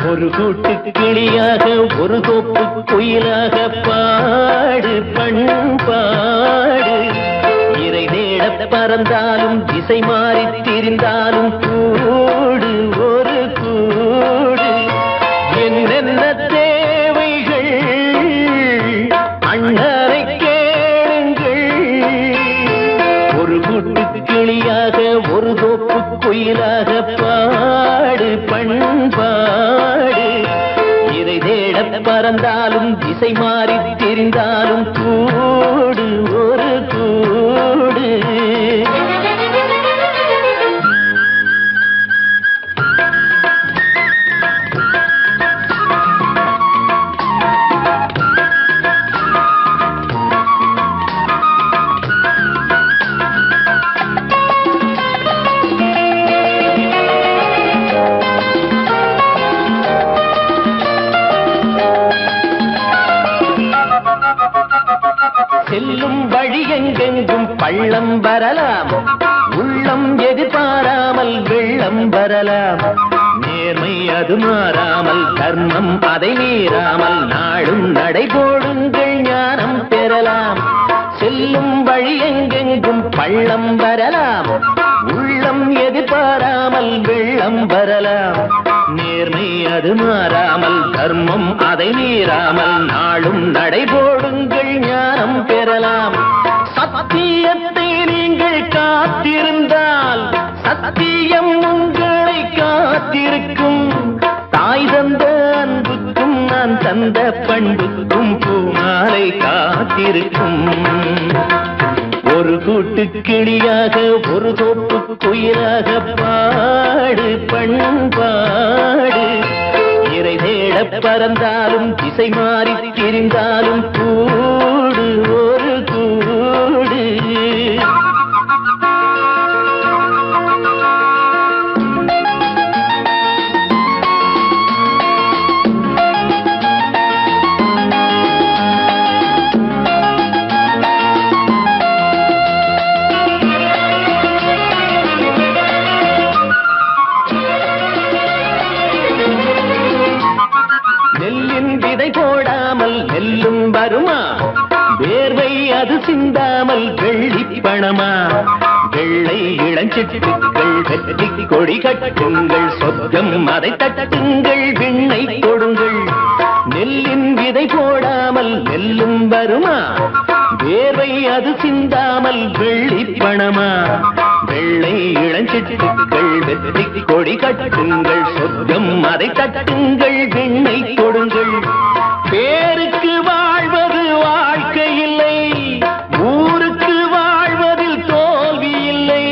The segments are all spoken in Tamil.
ஒரு கூட்டு கிளியாக ஒரு தோப்பு குயிலாக பாடு பண்பாடு. இறை தேட பறந்தாலும் திசை மாறி திரிந்தாலும் கூடு ஒரு கூடு. என்னென்ன தேவைகள் அண்ணரை கேளுங்கள். ஒரு கூட்டு கிளியாக ஒரு தோப்பு குயிலாக பாடு பண்பாடு. இறை தேட பறந்தாலும் திசை மாறி திரிந்தாலும் கூடு ஒரு கூடு. செல்லும் வழி எங்கெங்கும் பள்ளம் வரலாம், உள்ளம் எதிர்பாராமல் வெள்ளம் வரலாம். நேர்மை அது மாறாமல் தர்மம் அதை மீறாமல் நாளும் நடைபோடுங்கள் ஞானம் பெறலாம். செல்லும் வழி எங்கெங்கும் பள்ளம் வரலாம், உள்ளம் எதிர்பாராமல் வெள்ளம் வரலாம். நேர்மை அது மாறாமல் தர்மம் அதை மீறாமல் நாளும் நடைபோடுங்கள் ஞானம் பெறலாம். சத்தியத்தை நீங்கள் காத்திருந்தால் சத்தியம் உங்களை காத்திருக்கும். தாய் தந்த அன்புக்கும் நான் தந்த பண்புக்கும் பூமாலை காத்திருக்கும். ஒரு கூட்டு கிளியாக ஒரு தோப்பு குயிலாக பாடு பண்பாடு. இறை தேட பறந்தாலும் திசை மாறி திரிந்தாலும் கூடு ஒரு கூடு. நெல்லின் விதை போடாமல் நெல்லும் வருமா? வேர்வை அது சிந்தாமல் வெள்ளி பணமா? வெள்ளை இளஞ்சிட்டுக்கள் வெற்றி கொடி கட்டுங்கள், சொர்க்கம் அதை தட்டுங்கள், விண்ணை கொடுங்கள். நெல்லின் விதை போடாமல் நெல்லும் வருமா? வேர்வை அது சிந்தாமல் வெள்ளி பணமா? வெள்ளை இளஞ்சிட்டுக்கள் வெற்றி கொடி கட்டுங்கள், சொர்க்கம் அதை தட்டுங்கள், விண்ணை கொடுங்கள். பேருக்கு வாழ்வது வாழ்க்கை இல்லை, ஊருக்கு வாழ்வதில் தோல்வி இல்லை.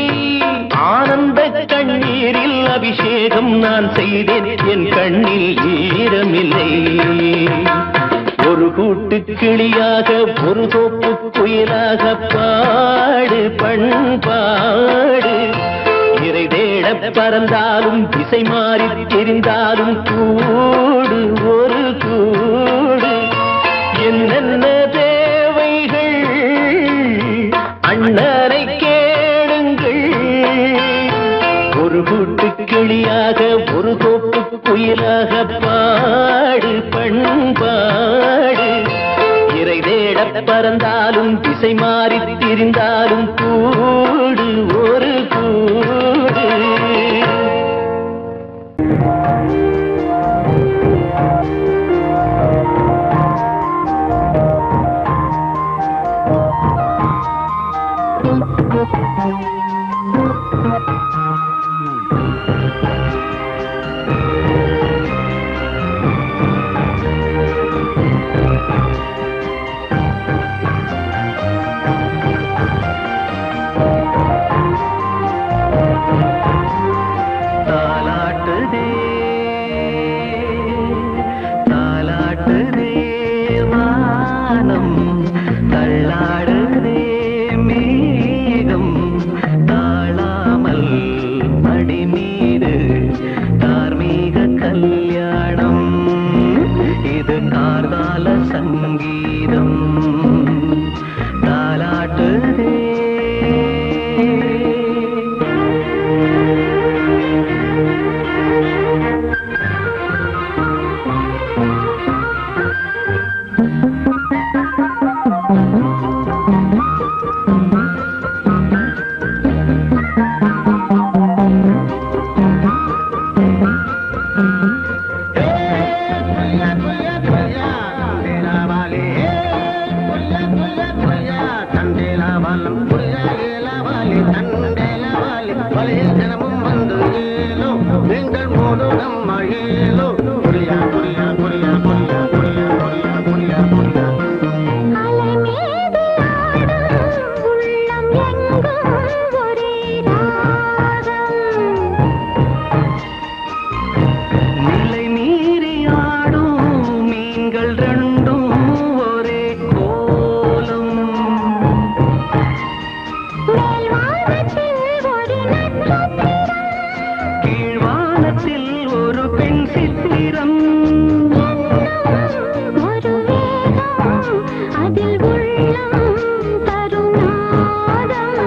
ஆனந்த கண்ணீரில் அபிஷேகம் நான் செய்தேன், என் கண்ணில் ஈரமில்லை. ஒரு கூட்டு கிளியாக ஒரு தோப்பு குயிலாக பாடு பண்பாடு. இறை தேட பறந்தாலும் திசை மாறி தெரிந்தாலும் கூடு ஒரு கூடு. என்னென்ன தேவைகள் அண்ணரை கேளுங்கள். ஒரு கூட்டு கிளியாக ஒரு தோப்பு குயிலாக பாடு பண்பாடு. இறை தேட பறந்தாலும் திசை மாறி திரிந்தாலும் கூடு ஒரு கூடு. தள்ளாடுதே மேகம் தாழாமல் கீழ்வானத்தில் ஒரு பெண் சித்திரம் அதில் உள்ளம் தருநாதம்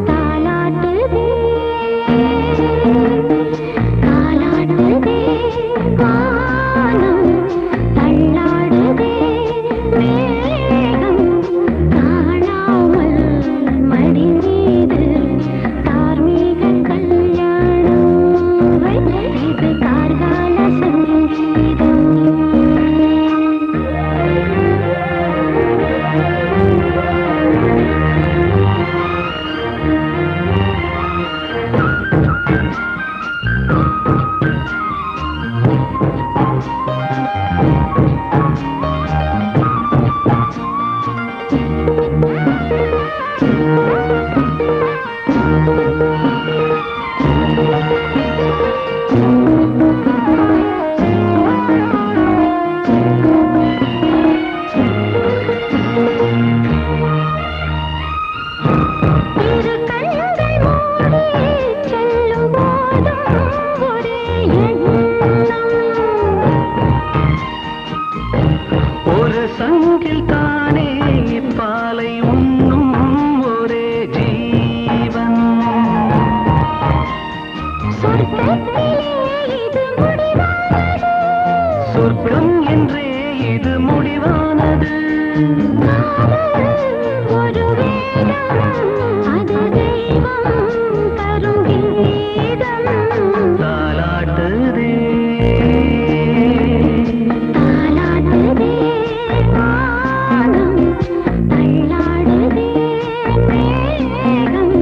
தாலாட்டுதே தாலாட்டுதே வானம் தள்ளாடுதே மேகம் காணாமல் மடி மீது தார்மீக கல்யாணம் இது கார்கால சங்கீதம் இரு கண்கள் மூடி செல்லும் போதும் ஒரே எண்ணம் ஒரு சங்கில் தானே பாலை உண்ணும் ஒரே ஜீவன் சொர்க்கத்திலே இது முடிவானது சொர்க்கம் என்றே இது முடிவானது காதல் ஒரு வேதம் அது தெய்வம் தரும் கீதம் தாலாட்டுதே தாலாட்டுதே வானம் தள்ளாடுதே மேகம்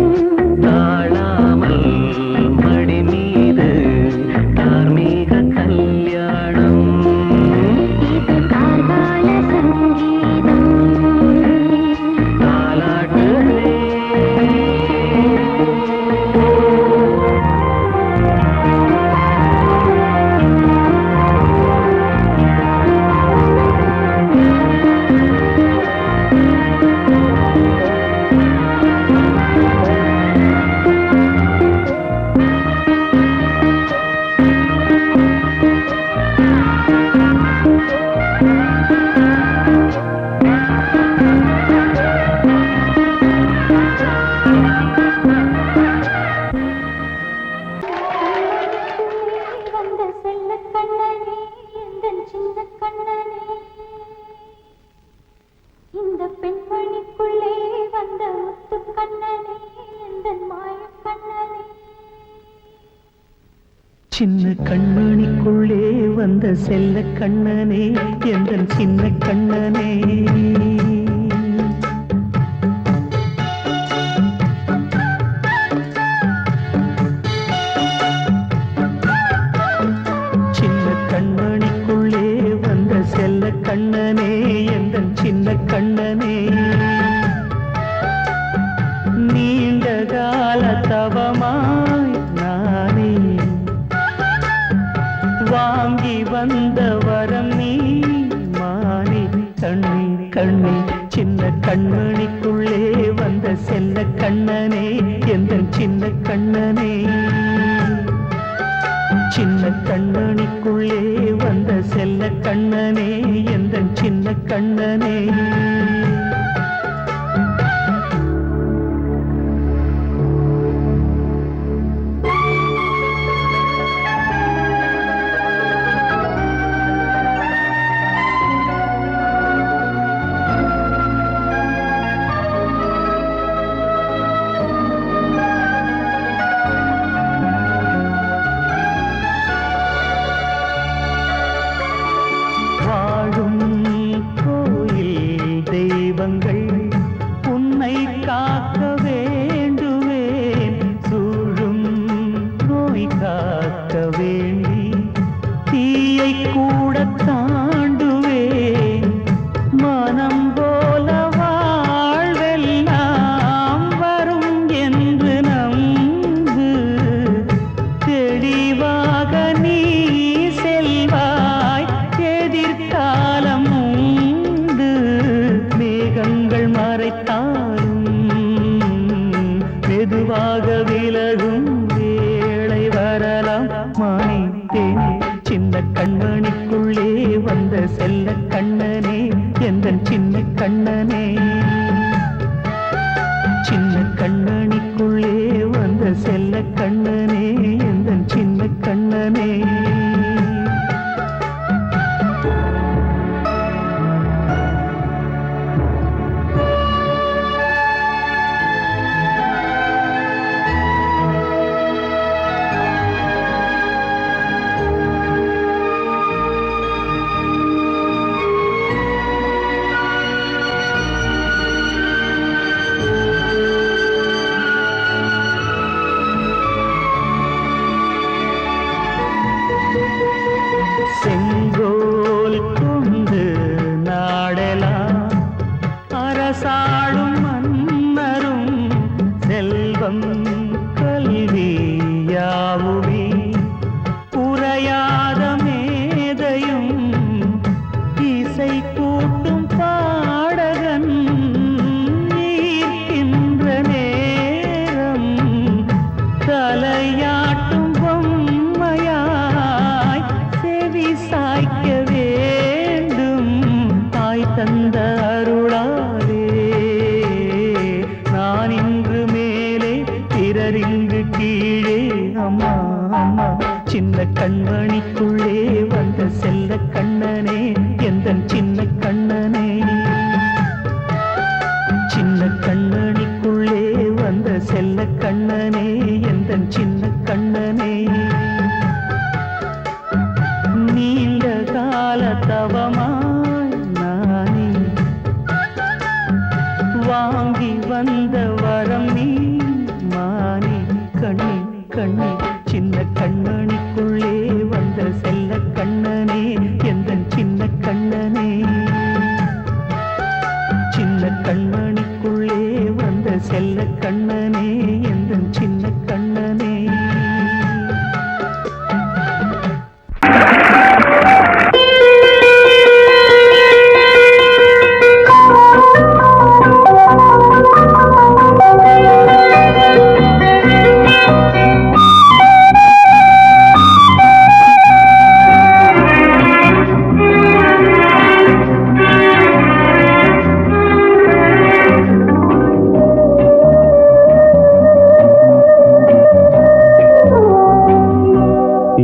தாழாமல் மடி மீது தார்மீக கல்யாணம் இது கார்கால சங்கீதம் தாலாட்டுதே வந்த செல்ல கண்ணனே எந்தன் சின்ன கண்ணனே இந்த பெண்மணிக்குள்ளே வந்த முத்து கண்ணனே எந்தன் மாய கண்ணனே சின்ன கண்மணிக்குள்ளே வந்த செல்ல கண்ணனே எந்தன் சின்ன கண்ணனே சின்ன கண்மணிக்குள்ளே வந்த செல்ல கண்ணனே எந்தன் சின்ன கண்ணனே நீண்ட கால தவமாய் நானே வாங்கி வந்த வரம் நீ மானே கண்ணே கண்ணே சின்ன கண்மணிக்குள்ளே வந்த செல்ல கண்ணனே எந்தன் சின்ன கண்ணனே சின்ன கண்மணிக்குள்ளே வந்த செல்ல கண்ணனே எந்தன் சின்ன கண்ணனே வாழும் கோயில் மெதுவாக விலகும் வேளை வரலாம் மானே தேனே சின்ன கண்மணிக்குள்ளே வந்த செல்ல கண்ணனே எந்தன் சின்ன கண்ணனே சின்ன கண்ணனிக்குள்ளே வந்த செல்ல கண்ணனே எந்தன் சின்ன கண்ணனே செங்கோல் கொண்டு நாடலாம் அரசாளும் மன்னரும் செல்வம் கல்வியாவுமே குறையாத மேதையும் இசை கூட்டும் பாடகன் ஈர்க்கின்ற நேரம் தலையாட்டும் பொம்மையாய் செவி சாய்க்க வேண்டும் தாய் தந்த அருளாலே நான் இன்று மேலே பிறரிங்கு கீழே அம்மா அம்மா சின்ன கண்மணிக்குள்ளே வந்த செல்ல கண்ணனே எந்தன் சின்ன கண்ணனே சின்ன கண்ணனிக்குள்ளே வந்த செல்ல கண்ணனே எந்தன் சின்ன கண்ணனே நீண்ட கால தவமாய் நானே வாங்கி வந்த வரம் நீ மானே கண்ணே கண்ணே சின்ன கண்ணனிக்குள்ளே வந்த செல்ல கண்ணனே எந்தன் சின்ன கண்ணனே சின்ன கண்ணனிக்குள்ளே வந்த செல்ல கண்ணனே எந்தன் சின்ன கண்ணனே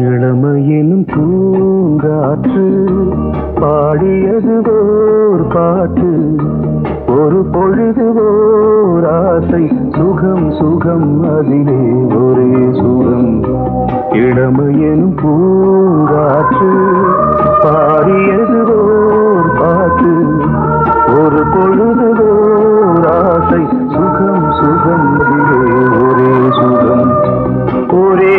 இளமையினும் பூங்காற்று பாடியது ஓர் பாட்டு ஒரு பொழுது ஓர் ஆசை சுகம் சுகம் அதிலே ஒரே சுகம் இளமையினும் பூங்காற்று பாடியது ஓர் பாட்டு ஒரு பொழுது ஓர் ஆசை சுகம் சுகம் அதிலே ஒரே சுகம் ஒரே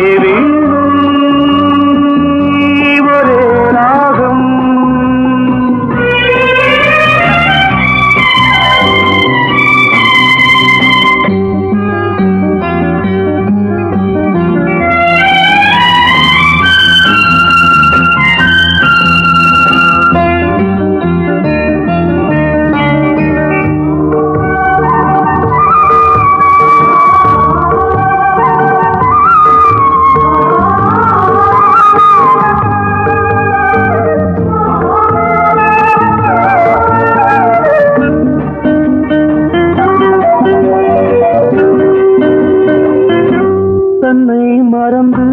மறந்து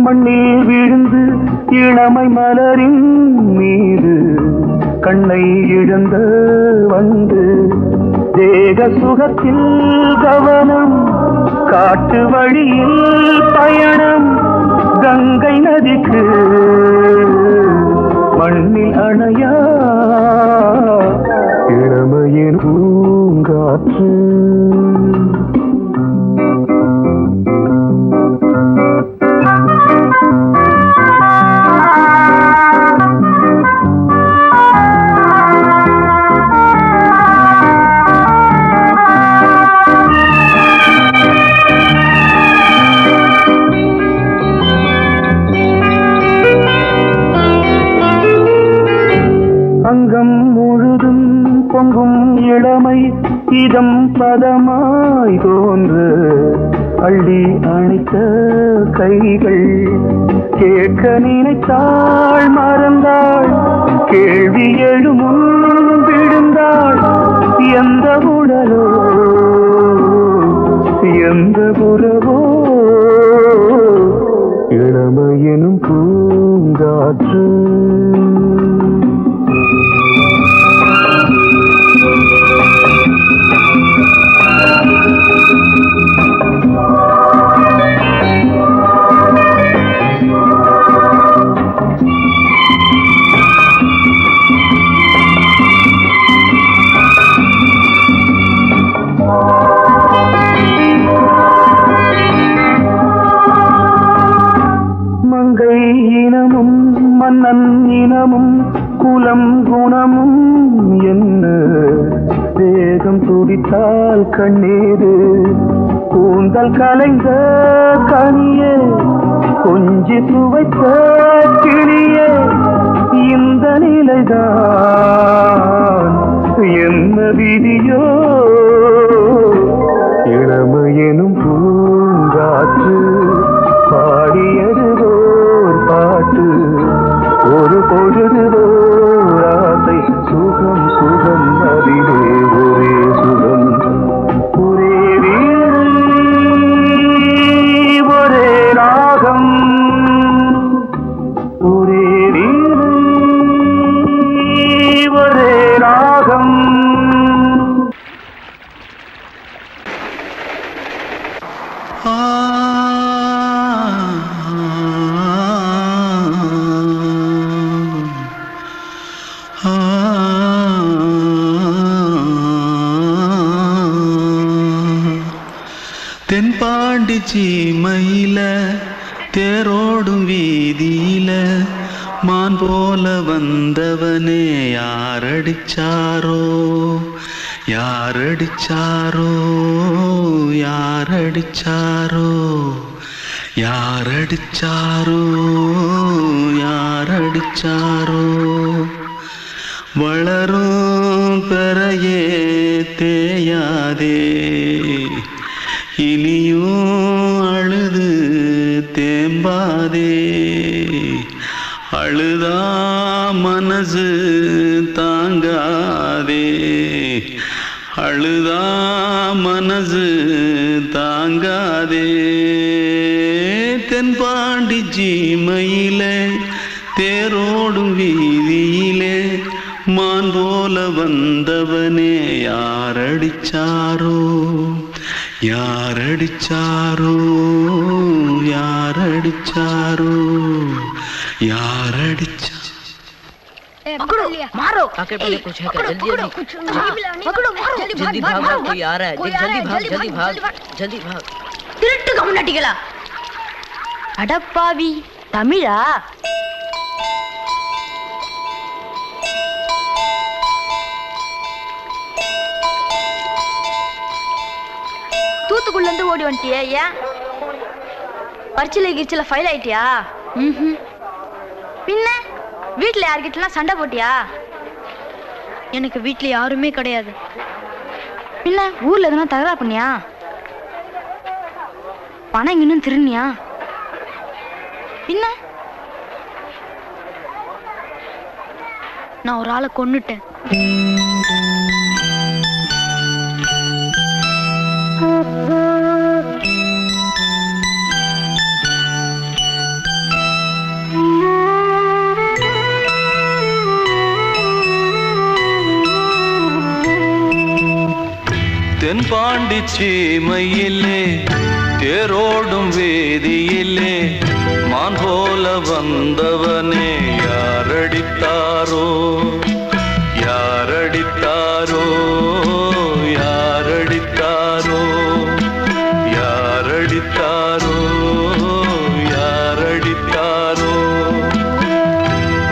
மண்ணில் விழுந்து இளமை மலரின் மீது கண்ணை இழந்த வந்து தேக சுகத்தில் கவனம் காட்டு வழியில் பயணம் கங்கை நதிக்கு மண்ணில் அணையா இளமையின் பூங்காற்று அங்கம் முழுதும் பொங்கும் இளமை இதம் பதம் அள்ளி அணைத்த கைகள் கேட்க நினைத்தாள் மறந்தாள் கேள்வி எழுமுன் விழுந்தாள் எந்த உடலோ எந்த புறவோ இளமையெனும் பூங்காற்று மங்கை இனமும் மன்னன் இனமும் குலம் குணமும் என்ன வேகம் துடித்தால் கண்ணீரு கூந்தல் கலைந்த கனியே கொஞ்சி துவைத்த கிளியே இந்த நிலைதான் என்ன விதியோ இளமையெனும் பூங்காற்று பாடியதுவோர் பாட்டு ஒரு பொழுதுவோர் ஆசை சுகம் சுகம் அதிலே ஒரே சுகம் ஒரே வீடு ஒரே ராகம் ஒரே வீடு ஒரே ராகம் தென்பாண்டி சீமையில தேரோடும் வீதியில மான் போல வந்தவனே யாரடிச்சாரோ யாரடிச்சாரோ யாரடிச்சாரோ யாரடிச்சாரோ யாரடிச்சாரோ வளரும் பெறையே தேயாதே இனியும் அழுது தேம்பாதே அழுதா மனசு தாங்காதே அழுதா மனசு தாங்காதே தென்பாண்டி சீமையிலே தேரோடும் வீதியிலே மான் போல வந்தவனே யாரடிச்சாரோ யாரடிச்சாரோ யாரடிச்சாரோ யாரடிச்சா पकड़ो मारो आके पहले कुछ है क्या जल्दी जल्दी पकड़ो मारो जल्दी भाग कोई आ रहा है जल्दी भाग जल्दी भाग திருட்டு கம்முனட்டிகளா அடப்பாவி தமிழா தூத்துக்குள்ள இருந்து ஓடி வந்துட்டியா ஏன் பரிச்சையில கிரிச்சில ஃபைல் ஆயிட்டியா பின்ன வீட்டுல யார்கிட்டலாம் சண்டை போட்டியா எனக்கு வீட்டுல யாருமே கிடையாது பின்ன ஊர்ல எதுனா தகராறு பண்ணியா பணம் இன்னும் திருநியா பின்ன நான் ஒரு ஆளை கொன்னுட்டேன் தென்பாண்டி சீமையிலே தேரோடும் வேதியிலே மான் போல வந்தவனே யாரடித்தாரோ யாரடித்தாரோ யாரடித்தாரோ யாரடித்தாரோ யாரடித்தாரோ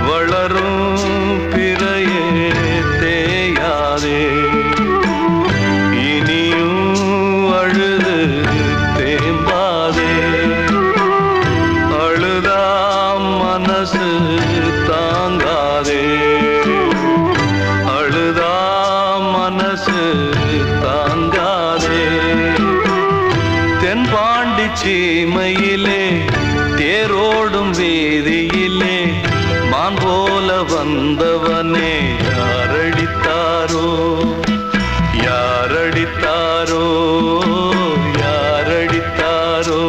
வளரும் பிறையே தேயாதே மனசு தாங்காதே பாண்டி சீமையிலே தேரோடும் வீதியிலே மான் போல வந்தவனே யாரடித்தாரோ யாரடித்தாரோ யாரடித்தாரோ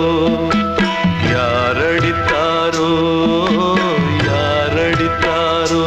யாரடித்தாரோ யாரடித்தாரோ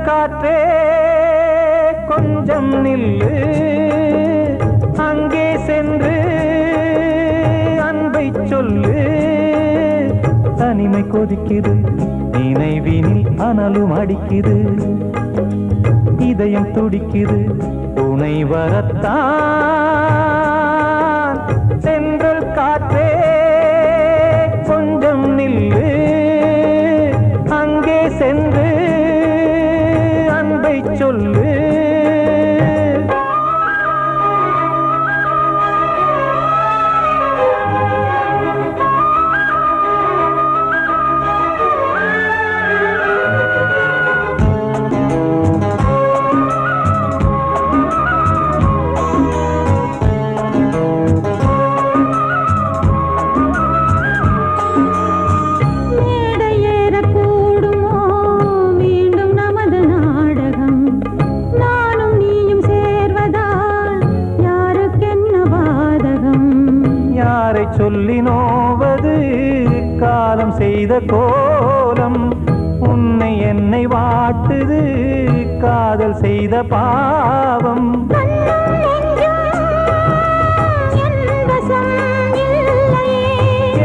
காற்றே கொஞ்சம் நில்லு அங்கே சென்று அன்பை சொல்லு தனிமை கொதிக்குது நினைவினில் அனலும் அடிக்குது இதயம் துடிக்குது துணை வரத்தான் சென்றல் காற்றே கொஞ்சம் நில்லு அங்கே சென்று அன்பை சொல்லு சொல்லி நோவது காலம் செய்த கோலம் உன்னை என்னை வாட்டுது காதல் செய்த பாவம்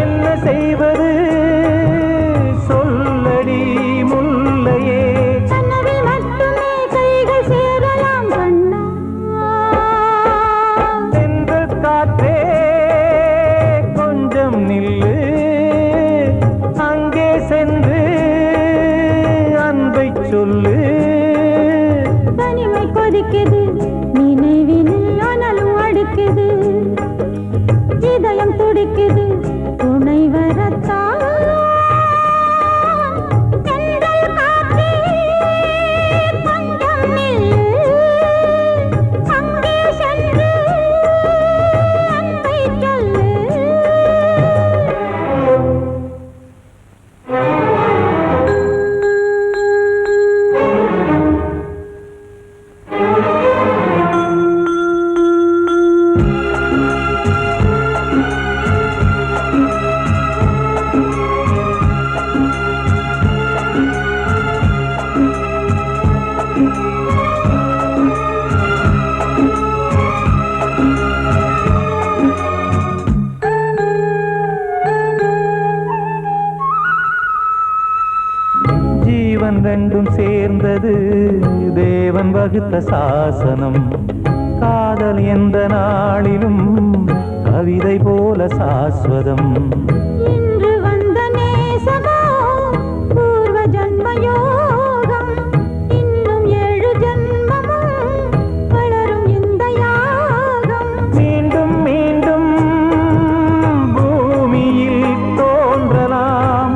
என்ன செய்வது சொல்லடி முல்லையே சென்றல் காற்றே நில்லு அங்கே சென்று அன்பை சொல்லு தனிமை கொதிக்குது நினைவினில் அனலும் அடிக்குது இதயம் துடிக்குது துணை வரத்தான் ஜீவன் ரெண்டும் சேர்ந்தது தேவன் வகுத்த சாசனம் காதல் எந்த நாளிலும் கவிதை போல சாஸ்வதம் இன்று வந்த நேசமோ பூர்வ ஜன்மயோகம் இன்னும் 7 ஜன்மமும் வளரும் இந்த யாகம் மீண்டும் மீண்டும் பூமியில் தோன்றலாம்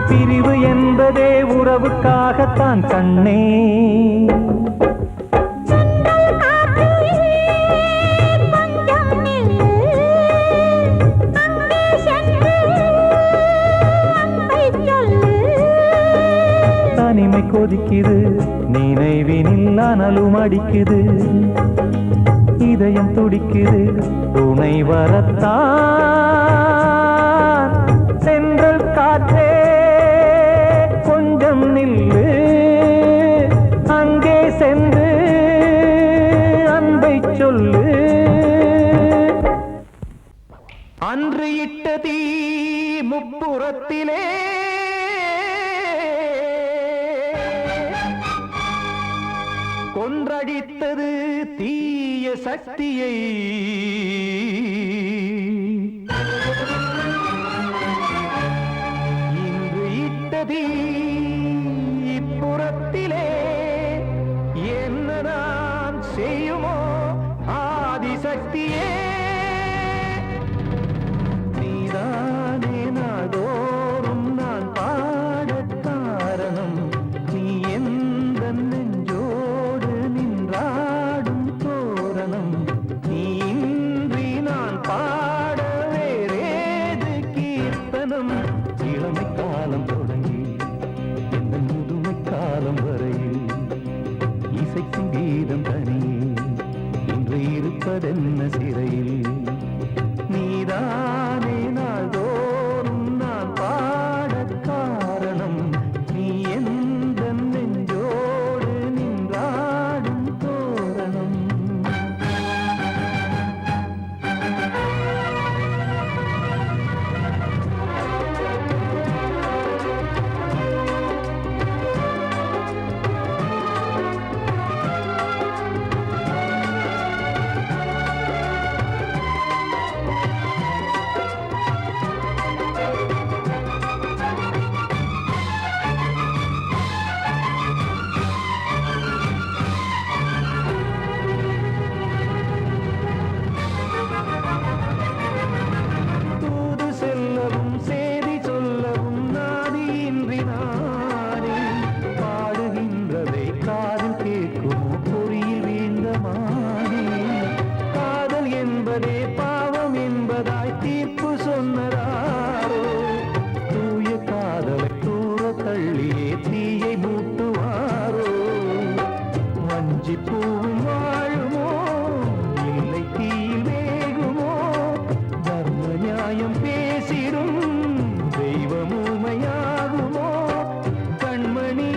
பிரிவு என்பதே உறவுக்காகத்தான் கண்ணே தனிமை கொதிக்குது நினைவினில் அனலும் அடிக்குது இதயம் துடிக்குது துணை வரத்தான் அன்று இட்ட தீ முப்புறத்திலே கொன்றடித்தது தீய சக்தியை. இன்று இட்ட தீ இப்புறத்திலே என்ன நான் செய்யுமோ ஆதிசக்தியே. நீதானே நாடோறும் நான் பாடக் காரணம். நீ எந்த நெஞ்சோடு நின்றாடும் தோரணம். நீ இன்றி நான் பாட வேறேது கீர்த்தனம். இளமை காலம் தொடங்கி எந்த முதுமை காலம் வரையில் இசைக்கும் கீதம் தனியே இன்று இருப்பதென்ன சிறையில். நீதானே நாள்தோறும் நான் பாடக் காரணம். நீ எந்த நெஞ்சோடு நின்றாடும் தோரணம். பாவம் என்பதாய் தீர்ப்பு சொன்னதாரோ. தூய காதலை தூர தள்ளியே தீயை மூட்டுவாரோ. வஞ்சி பூவும் வாழுமோ இல்லை தீயில் வேகுமோ. தர்ம நியாயம் பேசிடும் தெய்வம் ஊமையாகுமோ. கண்மணி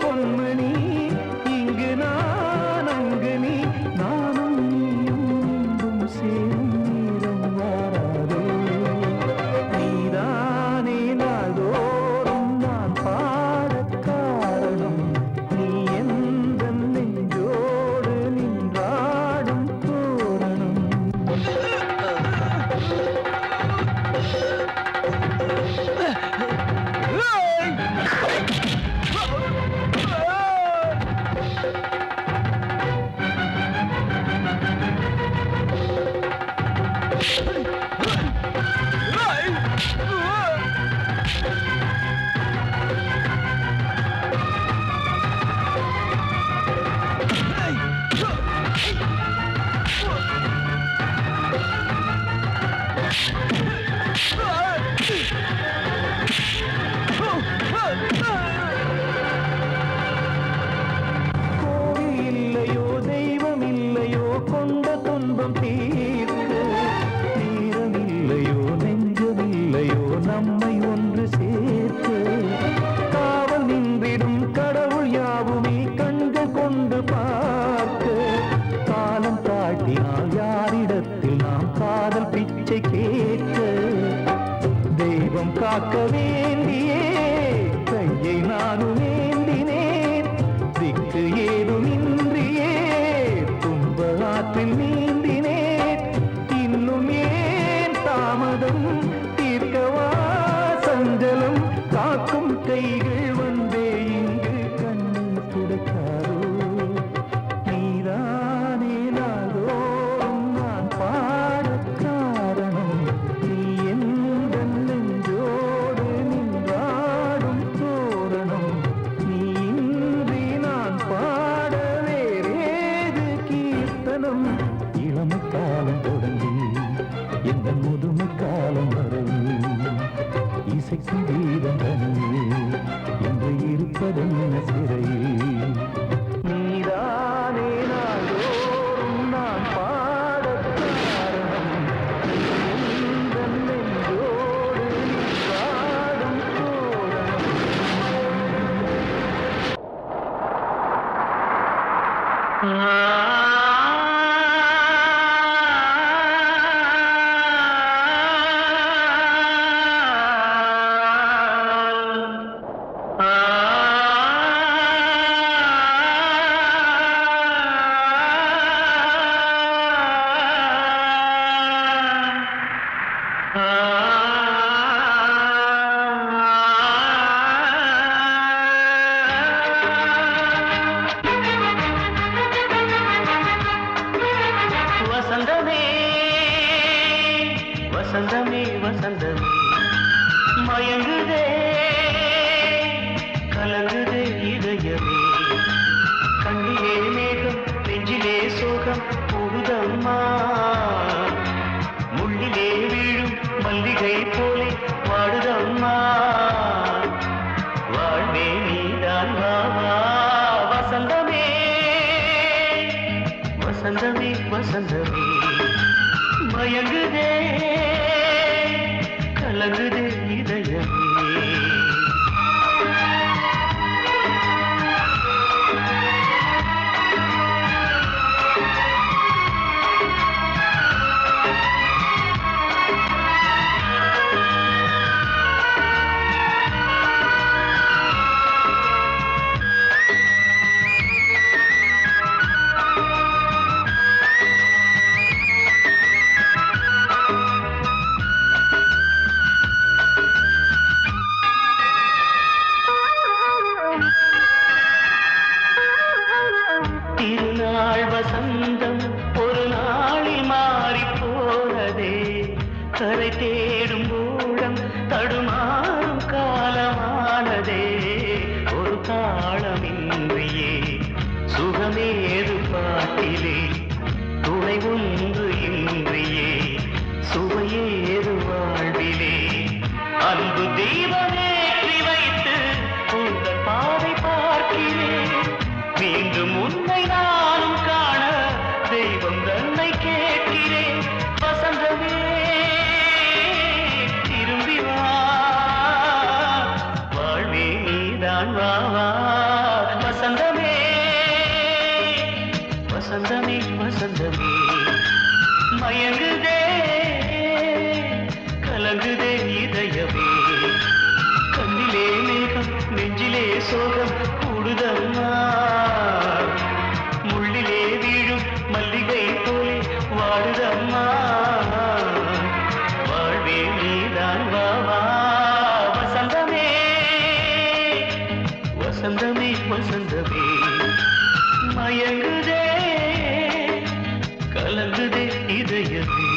பொன்மணி இங்கு நான் அங்கு நீ நானும் நீயும் சேரும் நேரம் வாராதோ. நீதானே நாள்தோறும் நான் பாடக் காரணம். நீ எந்த நெஞ்சோடு நின்றாடும் தோரணம். கோவில் இல்லையோ தெய்வம் இல்லையோ கொண்ட துன்பம் தீர்க்க. நேரம் இல்லையோ நெஞ்சமில்லையோ நம்மை ஒன்று சேர்க்க. காவல் நின்றிடும் கடவுள் யாவுமே கண்கள் கொண்டு பார்க்க. காலம் காட்டினால் யாரிடத்தில் நாம் காதல் பிச்சை கேட்க. தெய்வம் காக்க வேண்டியே கையை நானும் ஏந்தினேன். திக்கு ஏதுமின்றியே துன்ப ஆற்றில் நீந்தினேன். இன்னும் ஏன் தாமதம் தீர்க்கவா சஞ்சலம். காக்கும் கைகள் வந்தே இங்கு கண்ணீர் துடைக்காதோ. நீதானே நாள்தோறும் நான் பாடக் காரணம். நீ எந்த நெஞ்சோடு நின்றாடும் தோரணம். கலங்குதே இதயமே திருநாள் வசந்தம் ஒரு நாளில் மாறி போனதே கரை தேடும் ஊழம் தடுமாறும் காலமானதே ஒரு தாளமின்றியே சுகமேது பாட்டிலே துணை ஒன்று இன்றியே சுவையேது வாழ்விலே அன்பு தீபமேற்றி வைத்து உங்கள் பாதை பார்க்கிறேன் மீண்டும் உன்னை நானும் காண தெய்வம் தன்னை கேட்கிறேன் வசந்தமே திரும்பி வா வாழ்வே நீதான் வா வா வசந்தமே வசந்தமே வசந்தமே மயங்குதே கலங்குதே இதயமே கண்ணிலே மேகம் நெஞ்சிலே சோகம் கூடுதம்மா முள்ளிலே வீழும் மல்லிகை போலே வாடுதம்மா வாழ்வே நீதான் வா வா வசந்தமே வசந்தமே வசந்தமே மயங்குதே கலங்குதே இதயமே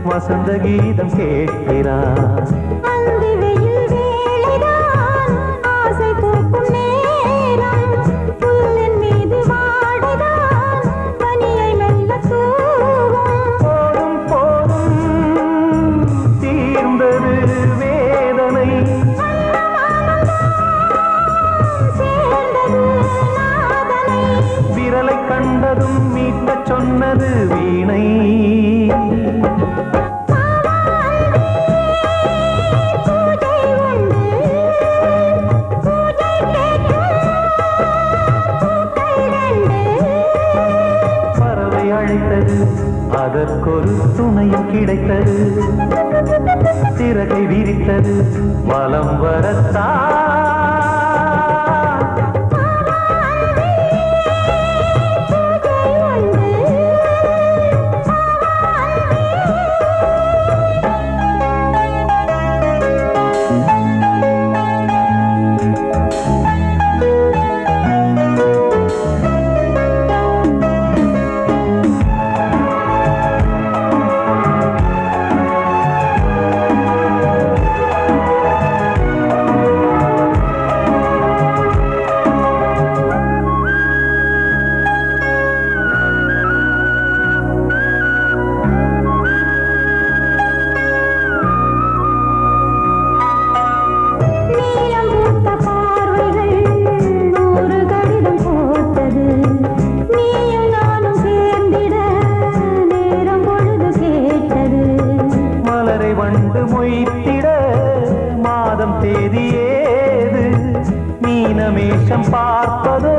வசந்த கீதம் கேட்கிறான் போதும் போதும் தீர்ந்தது வேதனை விரலை கண்டதும் மீட்டச் சொன்னது வீணை அதற்கொரு துணையும் கிடைத்தது சிறகை விரித்தது வலம் வரத்தான். வண்டு மொய்த்திட மாதம் தேதி ஏது மீனமேஷம் பார்ப்பதோ